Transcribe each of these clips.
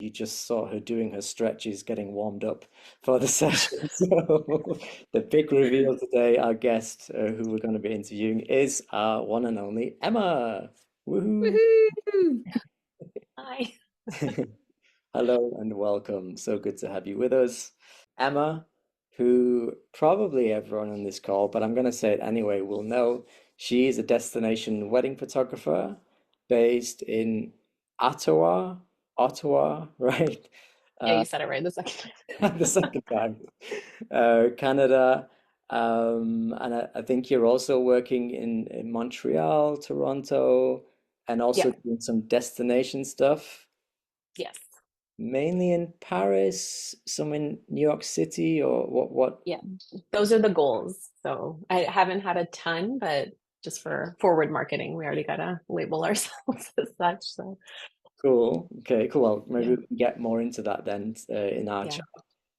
you just saw her doing her stretches, getting warmed up for the session. So the big reveal today, our guest who we're going to be interviewing is our one and only Emma. Woohoo! Woohoo! Hi. Hello and welcome. So good to have you with us. Emma, who probably everyone on this call, but I'm going to say it anyway, will know she is a destination wedding photographer based in Ottawa, Ottawa, right? Yeah, Uh, you said it right the second time. the second time, Canada. And I think you're also working in Montreal, Toronto, and also Yeah, doing some destination stuff. yes. Mainly in Paris, some in New York City, or what? Yeah, those are the goals. So I haven't had a ton, but just for forward marketing, we already gotta label ourselves as such. So Cool. Okay, cool. Well, maybe yeah, we can get more into that then in our yeah, chat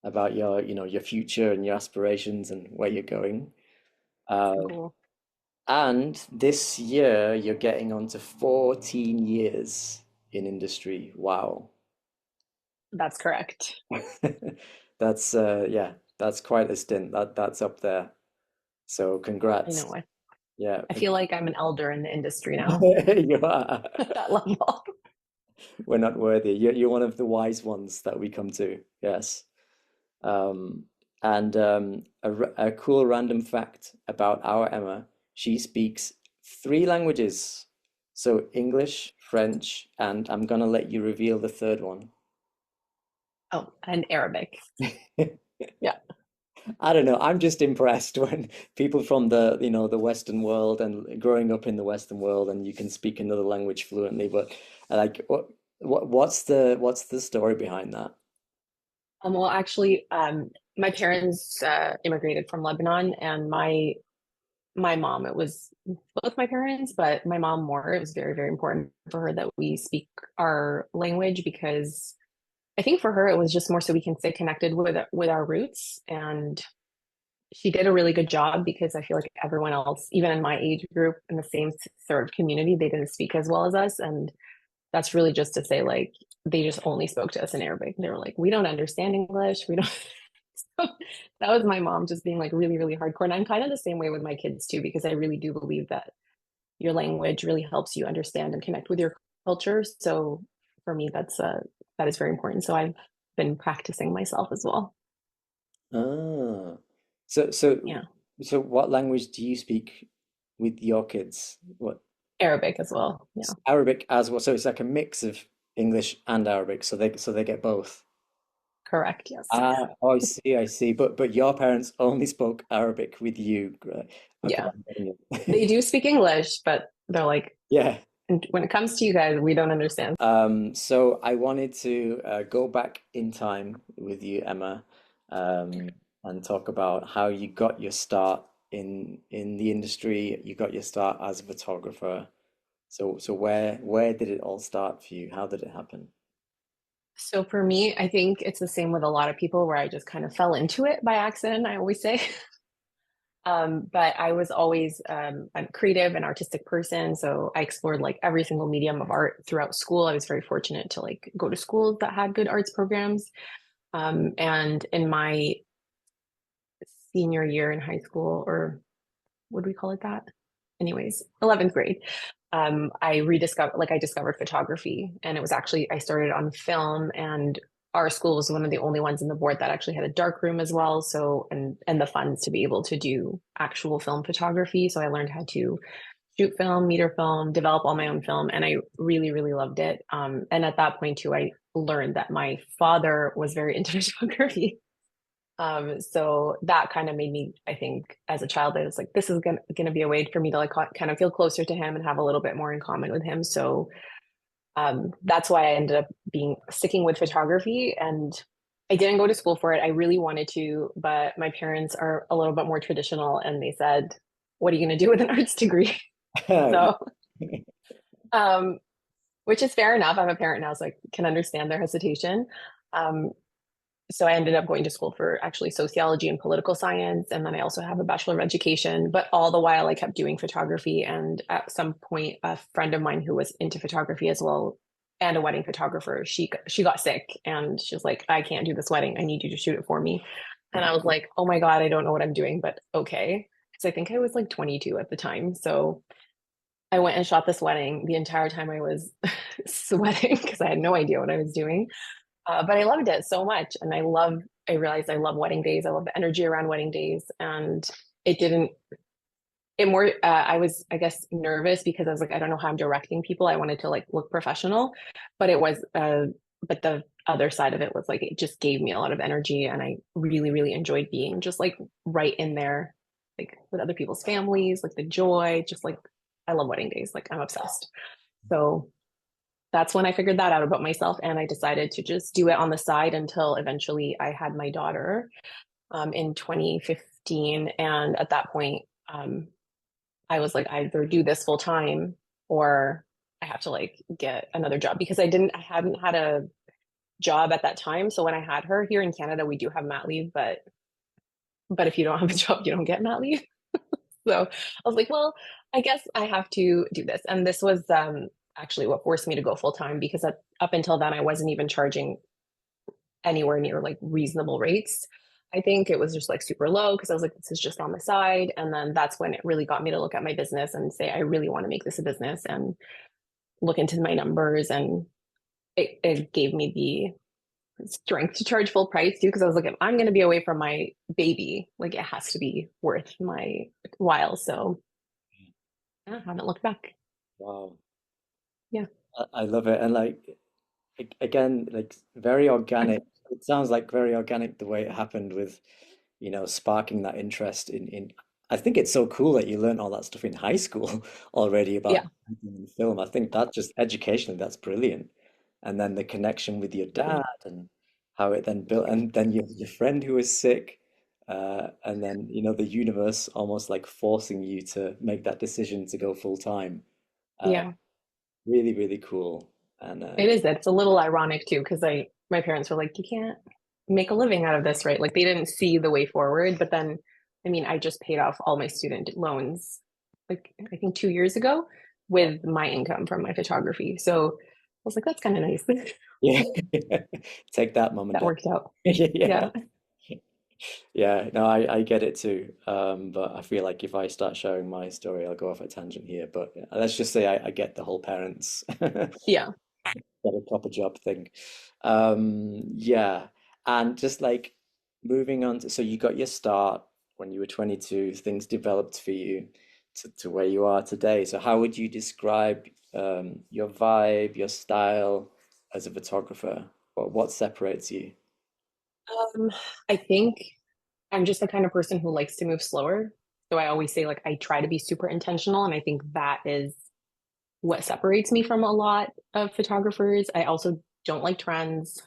about your, your future and your aspirations and where you're going. Uh, cool. and this year you're getting on to 14 years in industry. Wow. That's correct. That's yeah, that's quite a stint. That's up there. So I congrats. know. Yeah, I feel like I'm an elder in the industry now you are. at that level. We're not worthy. You're one of the wise ones that we come to. Yes. Um, and a cool random fact about our Emma, she speaks three languages. So English, French, and I'm gonna let you reveal the third one. Oh, and Arabic. Yeah, I don't know. I'm just impressed when people from the, the Western world and growing up in the Western world and you can speak another language fluently, but like what's the story behind that? well, actually, my parents immigrated from Lebanon, and my mom, it was both my parents, but my mom more. It was very, very important for her that we speak our language because I think for her it was just more so we can stay connected with our roots. And she did a really good job because I feel like everyone else, even in my age group in the same sort of community, they didn't speak as well as us. And that's really just to say like they just only spoke to us in Arabic. They were like, we don't understand English. We don't. So that was my mom just being like really, really hardcore. And I'm kind of the same way with my kids too, because I really do believe that your language really helps you understand and connect with your culture. So for me, that is very important. So I've been practicing myself as well. Ah, so so Yeah, so what language do you speak with your kids? What Arabic as well. Yeah, Arabic as well? So it's like a mix of English and Arabic, so they get both. correct. Yes. Ah, oh, I see, I see. But your parents only spoke Arabic with you. Okay, Yeah, I'm getting they it. do speak English, but they're like, Yeah. and when it comes to you guys, we don't understand. So I wanted to go back in time with you, Emma, um, and talk about how you got your start in the industry. You got your start as a photographer. So where did it all start for you? How did it happen? So for me, I think it's the same with a lot of people where I just kind of fell into it by accident, I always say. But I was always a creative and artistic person. So I explored like every single medium of art throughout school. I was very fortunate to like go to schools that had good arts programs. And in my senior year in high school, or would we call it that? Anyways, 11th grade, I discovered photography. And it was actually, I started on film, and our school was one of the only ones in the board that actually had a dark room as well. So, and the funds to be able to do actual film photography. So I learned how to shoot film, meter film, develop all my own film. And I really, really loved it. And at that point too, I learned that my father was very into photography. So that kind of made me, I think, as a child, I was like, this is gonna be a way for me to like kind of feel closer to him and have a little bit more in common with him. So that's why I ended up being sticking with photography. And I didn't go to school for it. I really wanted to, but my parents are a little bit more traditional, and they said, "What are you gonna do with an arts degree?" So, um, which is fair enough. I'm a parent now, so I can understand their hesitation. Um, so I ended up going to school for actually sociology and political science. And then I also have a Bachelor of Education. But all the while, I kept doing photography. And at some point, a friend of mine who was into photography as well and a wedding photographer. She got sick and she was like, I can't do this wedding. I need you to shoot it for me. And I was like, oh my God, I don't know what I'm doing, but okay. Because I think I was like 22 at the time. So I went and shot this wedding. The entire time I was sweating because I had no idea what I was doing. But I loved it so much. And I realized I love wedding days. I love the energy around wedding days. And it didn't, it more, I was, I guess, nervous because I was like, I don't know how I'm directing people. I wanted to like look professional, but but the other side of it was like, it just gave me a lot of energy. And I really, really enjoyed being just like right in there, like with other people's families, like the joy, just like, I love wedding days. Like I'm obsessed. So that's when I figured that out about myself. And I decided to just do it on the side until eventually I had my daughter in 2015. And at that point, I was like, I either do this full time or I have to like get another job because I hadn't had a job at that time. So when I had her here in Canada, we do have mat leave, but if you don't have a job, you don't get mat leave. So I was like, well, I guess I have to do this. And this was actually what forced me to go full time because up until then, I wasn't even charging anywhere near like reasonable rates. I think it was just like super low because I was like, this is just on the side. And then that's when it really got me to look at my business and say, I really want to make this a business and look into my numbers. And it gave me the strength to charge full price too. Cause I was like, if I'm going to be away from my baby, like it has to be worth my while. So yeah, I haven't looked back. Wow. Yeah. I love it. And like again, like very organic. It sounds like very organic the way it happened with, sparking that interest in I think it's so cool that you learned all that stuff in high school already about Yeah. film. I think that just educationally, that's brilliant. And then the connection with your Thank you. dad and how it then built, and then your friend who was sick, and then the universe almost like forcing you to make that decision to go full time. Uh, Yeah. Really, really cool. And It is. It's a little ironic too, because my parents were like, you can't make a living out of this, right? Like they didn't see the way forward. But then, I mean, I just paid off all my student loans, like I think 2 years ago with my income from my photography. So I was like, that's kind of nice. yeah, take that, mom and That dad. worked out. Yeah. Yeah. Yeah, no, I get it too. But I feel like if I start sharing my story, I'll go off a tangent here. But let's just say I get the whole parents get Yeah. a proper job thing. Yeah, and just like moving on to, so you got your start when you were 22, things developed for you to where you are today. So how would you describe your vibe, your style as a photographer? What separates you? Um, I think I'm just the kind of person who likes to move slower. So I always say like I try to be super intentional, and I think that is what separates me from a lot of photographers. I also don't like trends.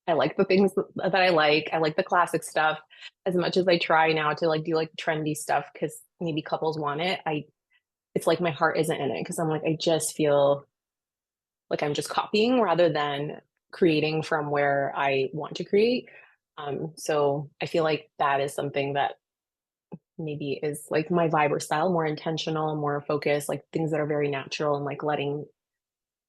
I like the things that I like. I like the classic stuff as much as I try now to like do like trendy stuff because maybe couples want it. It's like my heart isn't in it because I'm like I just feel like I'm just copying rather than creating from where I want to create. So I feel like that is something that maybe is like my vibe or style, more intentional, more focused, like things that are very natural and like letting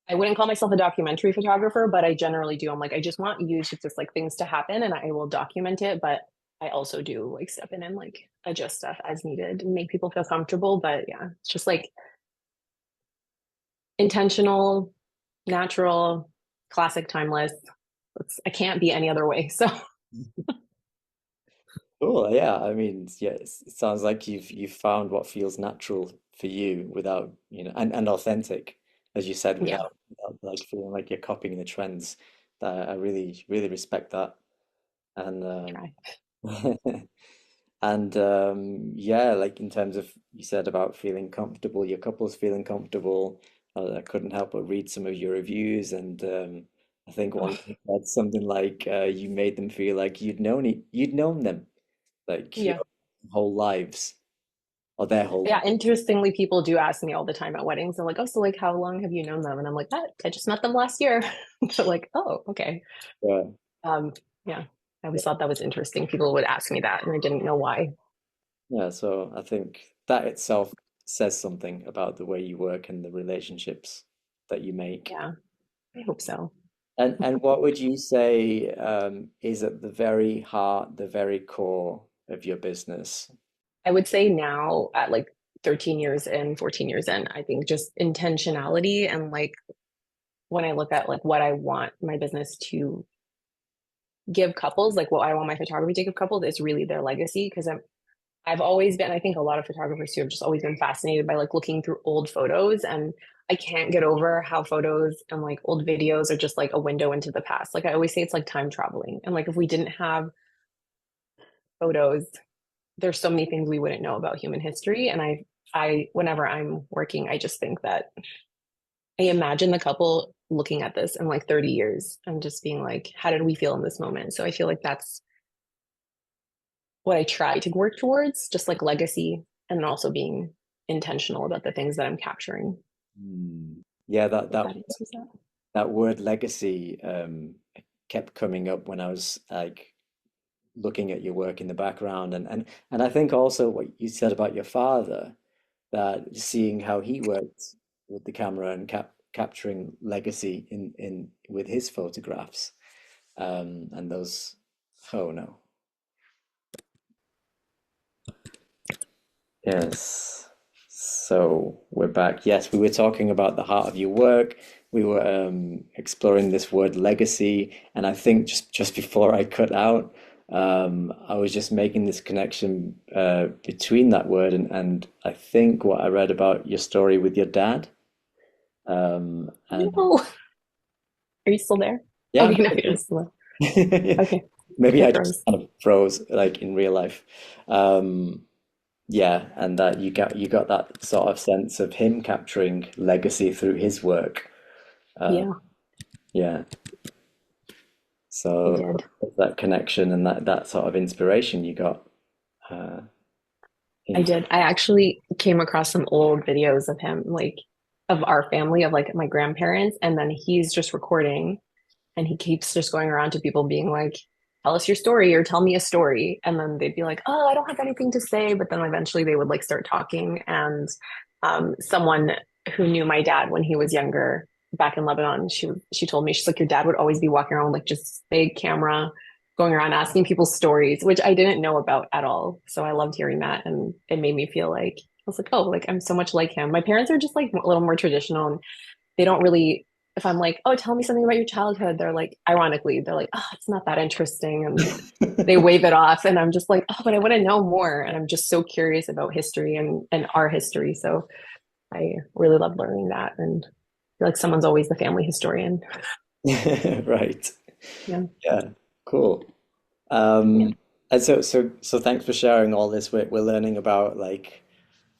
I wouldn't call myself a documentary photographer, but I generally do. I'm like, I just want you to just like things to happen and I will document it. But I also do like step in and like adjust stuff as needed and make people feel comfortable. But yeah, it's just like intentional, natural, classic, timeless. I can't be any other way. So Cool. Yeah. I mean, yeah, it sounds like you've found what feels natural for you without, and authentic, as you said, yeah, without like feeling like you're copying the trends. That I really, really respect that. And try. and yeah, like in terms of you said about feeling comfortable, your couple's feeling comfortable. I couldn't help but read some of your reviews, and I think one Oh, of them said something like you made them feel like you'd known them like your yeah. whole lives or their whole Yeah, interestingly, people do ask me all the time at weddings. They're like, "Oh, so like, how long have you known them?" And I'm like, "That I just met them last year." They're like, "Oh, okay." yeah, Um, yeah, I always thought that was interesting. People would ask me that, and I didn't know why. yeah. So I think that itself says something about the way you work and the relationships that you make. Yeah, I hope so. And what would you say is at the very heart, the very core of your business? I would say now at like 13 years in, 14 years in, I think just intentionality and like when I look at like what I want my business to give couples, like what I want my photography to give couples is really their legacy. Because I've always been, I think a lot of photographers too have just always been fascinated by like looking through old photos. And I can't get over how photos and like old videos are just like a window into the past. Like I always say it's like time traveling. And like if we didn't have photos, there's so many things we wouldn't know about human history. And whenever I'm working, I just think that I imagine the couple looking at this in like 30 years and just being like, how did we feel in this moment? So I feel like that's what I try to work towards, just like legacy and also being intentional about the things that I'm capturing. Hmm. Yeah, that If that that answers that. that word legacy kept coming up when I was like looking at your work in the background, and I think also what you said about your father, that seeing how he worked with the camera and capturing legacy in with his photographs, and those. Oh no. Yes. So we're back. Yes, we were talking about the heart of your work. We were exploring this word legacy, and I think just before I cut out, I was just making this connection between that word and I think what I read about your story with your dad. And No. Are you still there? yeah, Okay, no, you're still yeah. there. Okay. Maybe It I just froze. kind of froze like in real life. Um, Yeah, and that you got that sort of sense of him capturing legacy through his work. Uh, Yeah, yeah, I so did. that connection and that sort of inspiration you got uh, I in. did. I actually came across some old videos of him, like of our family, of like my grandparents, and then he's just recording and he keeps just going around to people being like, tell us your story or tell me a story. And then they'd be like, oh, I don't have anything to say. But then eventually they would like start talking. And someone who knew my dad when he was younger back in Lebanon, she told me, she's like, your dad would always be walking around with like just big camera, going around asking people stories, which I didn't know about at all. So I loved hearing that. And it made me feel like, I was like, oh, like I'm so much like him. My parents are just like a little more traditional and they don't really, if I'm like, oh, tell me something about your childhood, they're like, ironically, they're like, oh, it's not that interesting. And they wave it off. And I'm just like, oh, but I want to know more. And I'm just so curious about history and our history. So I really love learning that. And I feel like someone's always the family historian. Right. Yeah. Yeah. Cool. Yeah. And so thanks for sharing all this. We're learning about like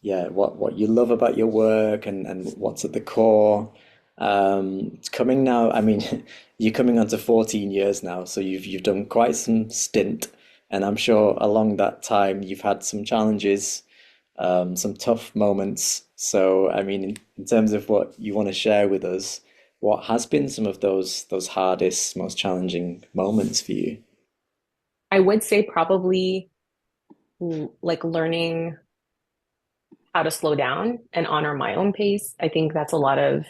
yeah, what you love about your work and what's at the core. It's coming now. I mean, you're coming on to 14 years now, so you've done quite some stint, and I'm sure along that time you've had some challenges, some tough moments. So, I mean, in terms of what you want to share with us, what has been some of those hardest, most challenging moments for you? I would say probably like learning how to slow down and honor my own pace. I think that's a lot of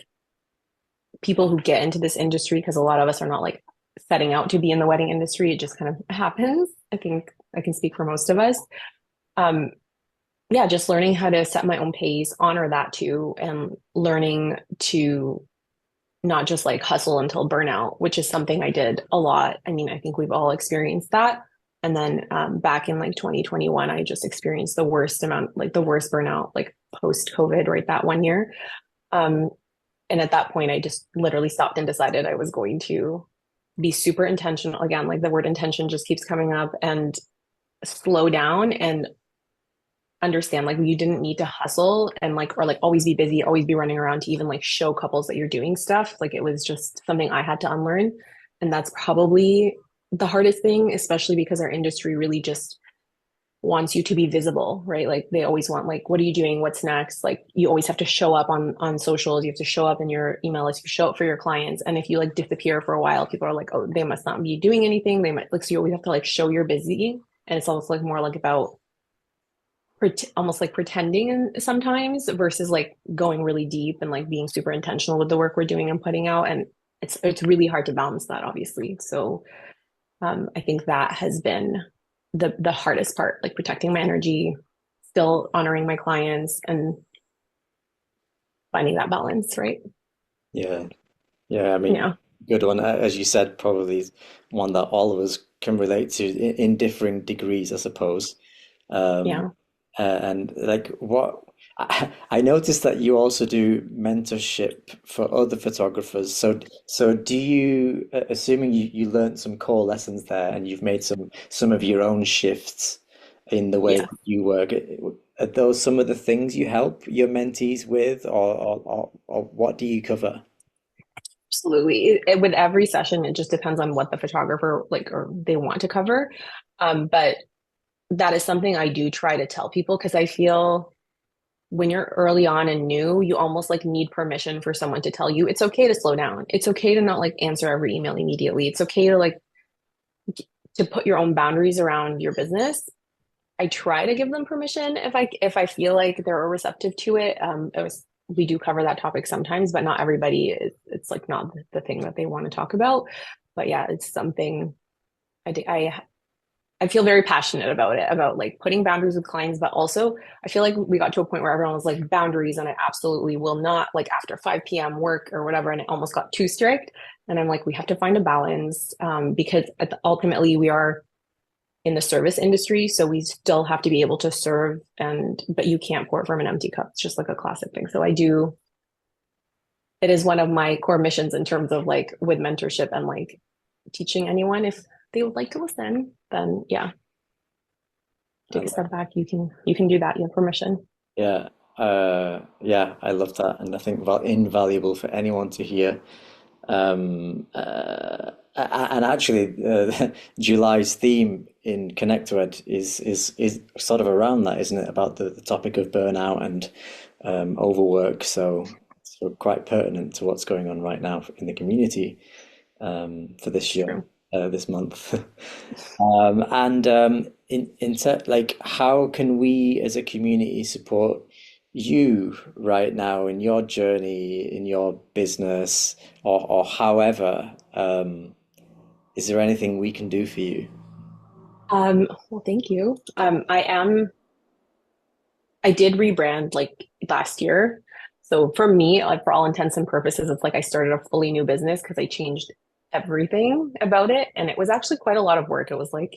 people who get into this industry because a lot of us are not like setting out to be in the wedding industry. It just kind of happens. I think I can speak for most of us. Um, yeah, just learning how to set my own pace, honor that too, and learning to not just like hustle until burnout, which is something I did a lot. I mean, I think we've all experienced that. And then back in like 2021, I just experienced the worst amount, like the worst burnout, like post COVID, right? That 1 year. Um, and at that point, I just literally stopped and decided I was going to be super intentional. Again, like the word intention just keeps coming up and slow down and understand like you didn't need to hustle and like or like always be busy, always be running around to even like show couples that you're doing stuff. Like it was just something I had to unlearn. And that's probably the hardest thing, especially because our industry really just wants you to be visible, right? Like they always want like, what are you doing? What's next? Like you always have to show up on socials. You have to show up in your email list. You show up for your clients. And if you like disappear for a while, people are like, oh, they must not be doing anything. They might like so you always have to like show you're busy. And it's almost like more like about almost like pretending sometimes versus like going really deep and like being super intentional with the work we're doing and putting out. And it's really hard to balance that, obviously. So I think that has been the hardest part, like protecting my energy, still honoring my clients, and finding that balance, right? Yeah. Yeah, I mean, Yeah, good one. As you said, probably one that all of us can relate to in differing degrees, I suppose. Um, yeah, and like what I noticed that you also do mentorship for other photographers. So do you, assuming you learned some core lessons there and you've made some of your own shifts in the way yeah. that you work, are those some of the things you help your mentees with, or what do you cover? Absolutely. With every session, it just depends on what the photographer like or they want to cover. But that is something I do try to tell people because I feel when you're early on and new, you almost like need permission for someone to tell you it's okay to slow down. It's okay to not like answer every email immediately. It's okay to like to put your own boundaries around your business. I try to give them permission if I feel like they're receptive to it. We do cover that topic sometimes, but not everybody is. It's like not the thing that they want to talk about. But yeah, it's something I feel very passionate about it, about like putting boundaries with clients, but also I feel like we got to a point where everyone was like boundaries, and I absolutely will not like after 5 p.m. work or whatever, and it almost got too strict. And I'm like, we have to find a balance because ultimately we are in the service industry, so we still have to be able to serve, and but you can't pour from an empty cup. It's just like a classic thing. So I do. It is one of my core missions in terms of like with mentorship and like teaching anyone if they would like to listen, then yeah, take a step back. You can do that. You have permission. Yeah, yeah, I love that, and I think val invaluable for anyone to hear. And actually, July's theme in Connected is sort of around that, isn't it? About the topic of burnout and overwork. So quite pertinent to what's going on right now in the community for It's this year, true. this month. And in ter like, how can we as a community support you right now in your journey, in your business, or however? Is there anything we can do for you? Well, thank you. I did rebrand like last year. So for me, like for all intents and purposes, it's like I started a fully new business because I changed everything about it. And it was actually quite a lot of work. It was like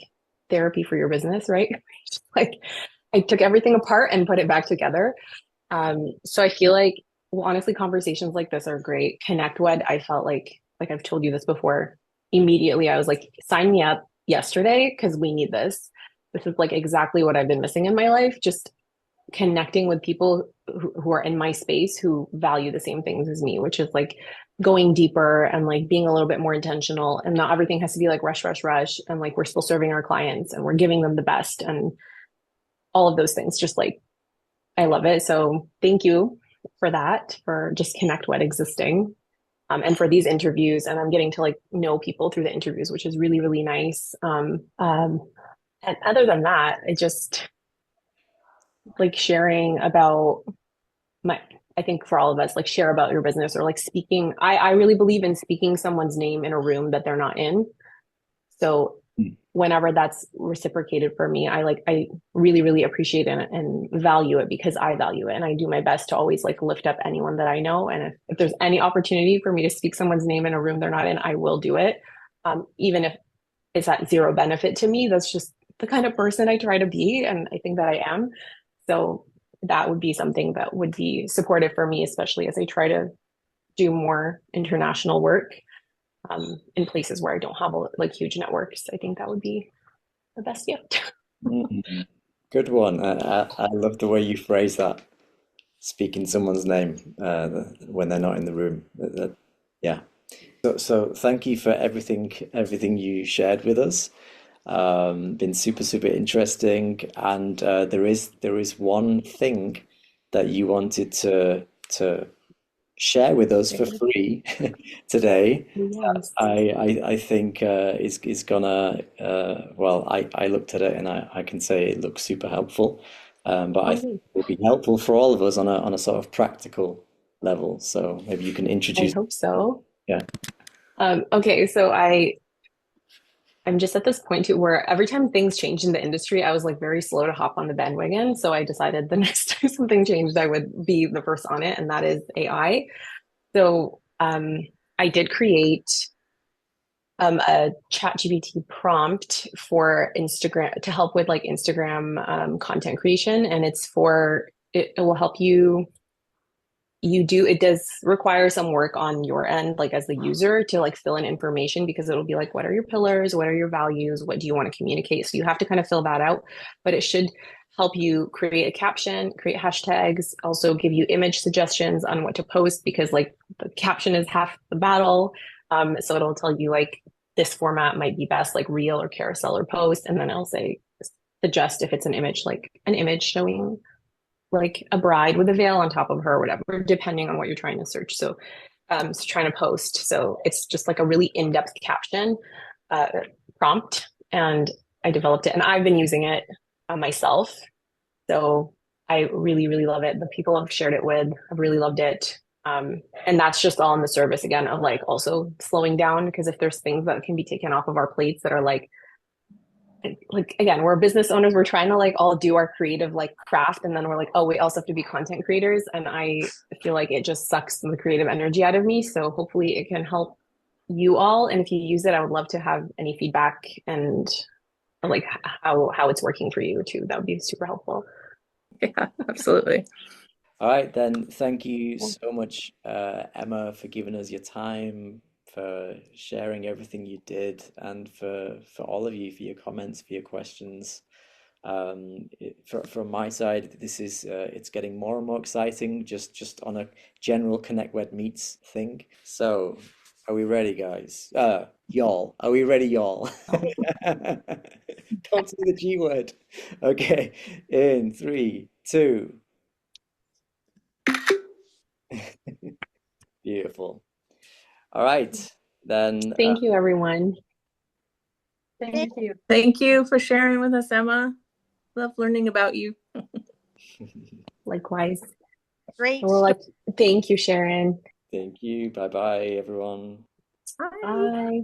therapy for your business, right? Like I took everything apart and put it back together. So I feel like, well, honestly, conversations like this are great. ConnectWed, I felt like I've told you this before. Immediately, I was like, sign me up yesterday because we need this. This is like exactly what I've been missing in my life. Just connecting with people who are in my space who value the same things as me, which is like going deeper and like being a little bit more intentional. And not everything has to be like rush, rush, rush. And like we're still serving our clients and we're giving them the best and all of those things. Just like I love it. So thank you for that, for just connect what existing. And for these interviews, and I'm getting to like know people through the interviews, which is really, really nice. And other than that, it just like sharing about my I think for all of us, like share about your business or like speaking. I really believe in speaking someone's name in a room that they're not in. So whenever that's reciprocated for me, I really, really appreciate it and value it because I value it. And I do my best to always like lift up anyone that I know. And if there's any opportunity for me to speak someone's name in a room they're not in, I will do it. Even if it's at zero benefit to me, that's just the kind of person I try to be. And I think that I am. So that would be something that would be supportive for me, especially as I try to do more international work in places where I don't have like huge networks. I think that would be the best gift. Mhm. Good one. I love the way you phrase that. Speaking someone's name when they're not in the room. Yeah. So thank you for everything you shared with us. Been super interesting. And there is one thing that you wanted to share with us for free today. Yes. I think is gonna well, I looked at it and I can say it looks super helpful, but I think Oh, it will be helpful for all of us on a sort of practical level. So maybe you can I introduce. hope so. Yeah. Okay, so I'm just at this point too where every time things change in the industry, I was like very slow to hop on the bandwagon. So I decided the next time something changed, I would be the first on it, and that is AI. So I did create a chat GPT prompt for Instagram to help with like Instagram content creation. And it will help it does require some work on your end, like as the user, to like fill in information, because it'll be like, what are your pillars, what are your values, what do you want to communicate? So you have to kind of fill that out, but it should help you create a caption, create hashtags, also give you image suggestions on what to post, because like the caption is half the battle. So it'll tell you like this format might be best, like reel or carousel or post, and then it'll say suggest if it's an image, like an image showing like a bride with a veil on top of her or whatever, depending on what you're trying to search. So trying to post. So it's just like a really in-depth caption uh, prompt, and I developed it, and I've been using it myself. So I really, really love it. The people I've shared it with have really loved it. And that's just all in the service again of like also slowing down, because if there's things that can be taken off of our plates that are like again, we're business owners, we're trying to like all do our creative like craft, and then we're like, oh, we also have to be content creators, and I feel like it just sucks the creative energy out of me. So hopefully it can help you all, and if you use it, I would love to have any feedback and like how it's working for you too. That would be super helpful. Yeah, absolutely. All right, then. Thank you so much, Emma, for giving us your time, for sharing everything you did, and for all of you for your comments, for your questions. From my side, this is it's getting more and more exciting, just on a general Connect Wed Meets thing. So, are we ready, guys? Y'all, are we ready, y'all? Don't say the G word. Okay, in three, two. Beautiful. All right, then. Thank you, everyone. Thank you. Thank you for sharing with us, Emma. Love learning about you. Likewise. Great. Well, like, thank you, Sharon. Thank you. Bye bye, everyone. Bye. Bye.